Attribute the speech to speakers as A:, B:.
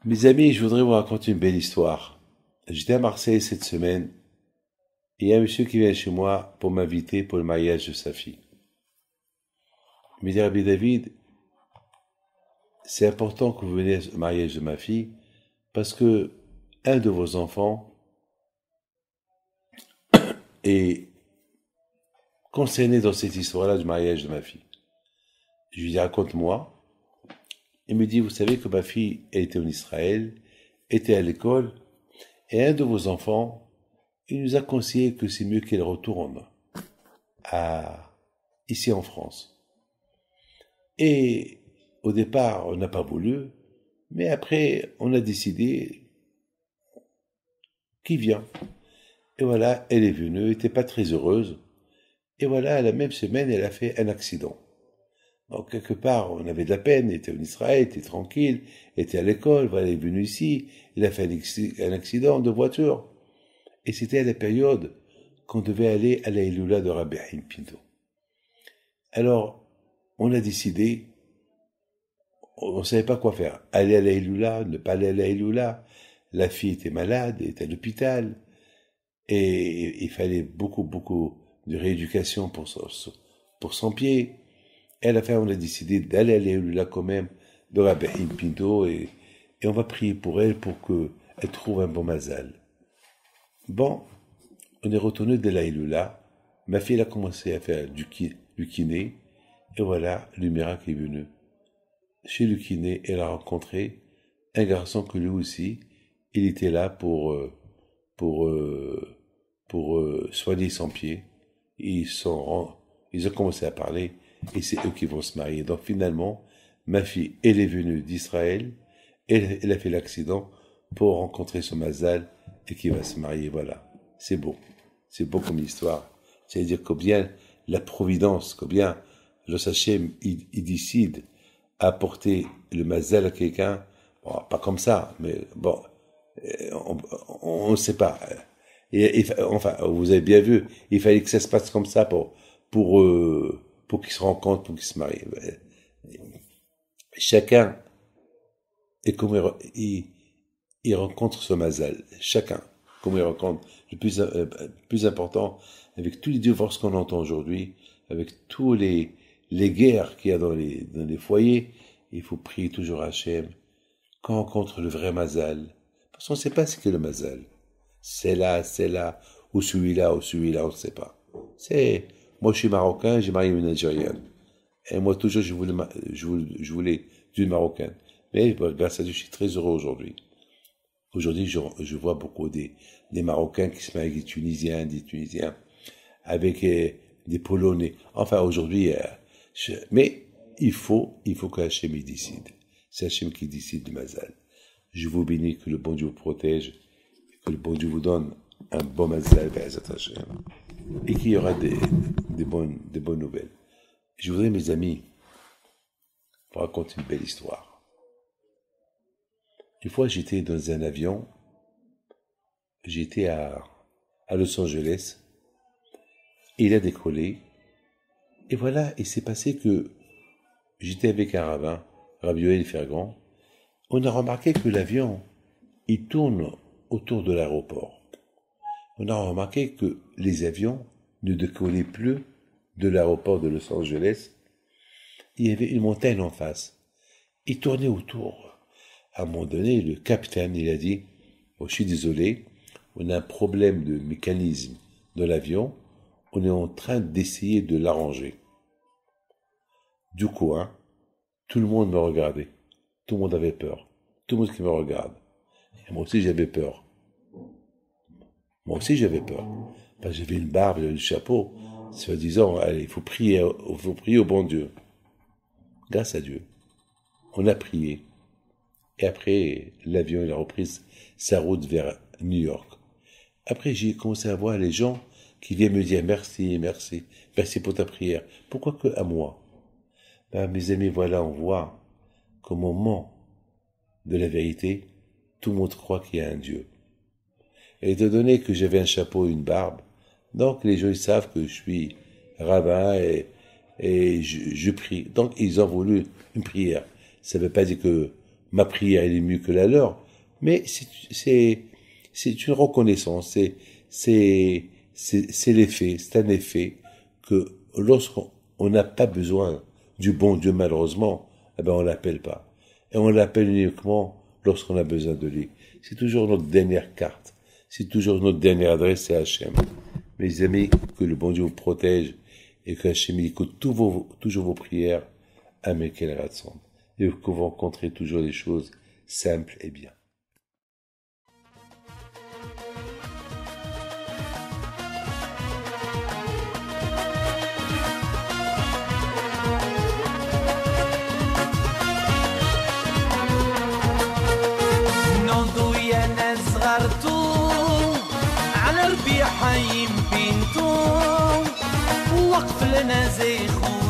A: Mes amis, je voudrais vous raconter une belle histoire. J'étais à Marseille cette semaine et il y a un monsieur qui vient chez moi pour m'inviter pour le mariage de sa fille. Il me dit, Rabbi David, c'est important que vous veniez au mariage de ma fille parce que un de vos enfants est concerné dans cette histoire-là du mariage de ma fille. Je lui dis, raconte-moi. Il me dit, vous savez que ma fille était en Israël, était à l'école, et un de vos enfants, il nous a conseillé que c'est mieux qu'elle retourne ici en France. Et au départ, on n'a pas voulu, mais après, on a décidé qu'il vient. Et voilà, elle est venue, elle n'était pas très heureuse. Et voilà, la même semaine, elle a fait un accident. Donc, quelque part, on avait de la peine, elle était en Israël, elle était tranquille, elle était à l'école, voilà, elle est venue ici, elle a fait un accident de voiture. Et c'était à la période qu'on devait aller à la Iloula de Rabbi Haim Pinto. Alors, on a décidé, on ne savait pas quoi faire. Aller à la Iloula, ne pas aller à la Iloula. La fille était malade, elle était à l'hôpital, et il fallait beaucoup de rééducation pour son pied. Et à la fin, on a décidé d'aller à l'Eloula quand même, de Rabbi Haim Pinto, et on va prier pour elle pour qu'elle trouve un bon mazal. Bon, on est retourné de l'Eloula. Ma fille, elle a commencé à faire du kiné, et voilà, le miracle est venu. Chez le kiné, elle a rencontré un garçon que lui aussi, il était là pour soigner son pied. Ils ont commencé à parler, et c'est eux qui vont se marier. Donc finalement, ma fille, elle est venue d'Israël, elle a fait l'accident pour rencontrer son mazal et qui va se marier. Voilà, c'est beau comme histoire. C'est-à-dire combien la providence, combien le Sachem, il décide à apporter le mazal à quelqu'un, bon, pas comme ça, mais bon, on ne sait pas. Enfin, vous avez bien vu, il fallait que ça se passe comme ça pour qu'ils se rencontrent, pour qu'ils se marient. Chacun, et comme il rencontre ce mazal, chacun, comme il rencontre, le plus important, avec tous les divorces qu'on entend aujourd'hui, avec tous les guerres qu'il y a dans les foyers, il faut prier toujours à Hachem, qu'on rencontre le vrai mazal, parce qu'on ne sait pas ce qu'est le mazal. C'est là, ou celui-là, on ne sait pas. Moi je suis marocain, j'ai marié une Algérienne. Et moi toujours je voulais d'une marocaine. Mais grâce à Dieu, je suis très heureux aujourd'hui. Aujourd'hui, je vois beaucoup des Marocains qui se marient avec des Tunisiens, avec des Polonais. Enfin aujourd'hui, mais il faut que Hachem y décide. C'est Hachem qui décide du mazal. Je vous bénis, que le bon Dieu vous protège, que le bon Dieu vous donne un bon mazal, et qu'il y aura des bonnes nouvelles. Je voudrais, mes amis, vous raconter une belle histoire. Une fois, j'étais dans un avion, j'étais à Los Angeles, et il a décollé, et voilà, il s'est passé que j'étais avec un rabbin, Rabbi Yoel Fergan. On a remarqué que l'avion, il tourne autour de l'aéroport. On a remarqué que les avions ne décollaient plus de l'aéroport de Los Angeles. Il y avait une montagne en face. Ils tournaient autour. À un moment donné, le capitaine, il a dit, oh, je suis désolé, on a un problème de mécanisme de l'avion, on est en train d'essayer de l'arranger. Du coup, tout le monde me regardait. Tout le monde avait peur. Tout le monde qui me regarde. Et moi aussi, j'avais peur. Parce que j'avais une barbe, j'avais le chapeau. Soi-disant, allez, il faut prier au bon Dieu. Grâce à Dieu. On a prié. Et après, l'avion, il a repris sa route vers New York. Après, j'ai commencé à voir les gens qui viennent me dire merci pour ta prière. Pourquoi que à moi? Ben, mes amis, voilà, on voit qu'au moment de la vérité, tout le monde croit qu'il y a un Dieu. Et étant donné que j'avais un chapeau et une barbe, donc les gens ils savent que je suis rabbin et je prie. Donc ils ont voulu une prière. Ça ne veut pas dire que ma prière elle est mieux que la leur, mais c'est une reconnaissance. C'est l'effet, c'est un effet que lorsqu'on n'a pas besoin du bon Dieu malheureusement, eh ben on l'appelle pas. Et on l'appelle uniquement lorsqu'on a besoin de lui. C'est toujours notre dernière carte. C'est toujours notre dernière adresse, c'est Hachem. Mes amis, que le bon Dieu vous protège et que Hachem écoute toujours vos prières. Amen, quel ratson. Et que vous rencontrez toujours des choses simples et bien.
B: على ربيع حيم بنتو وقف لنا زي خو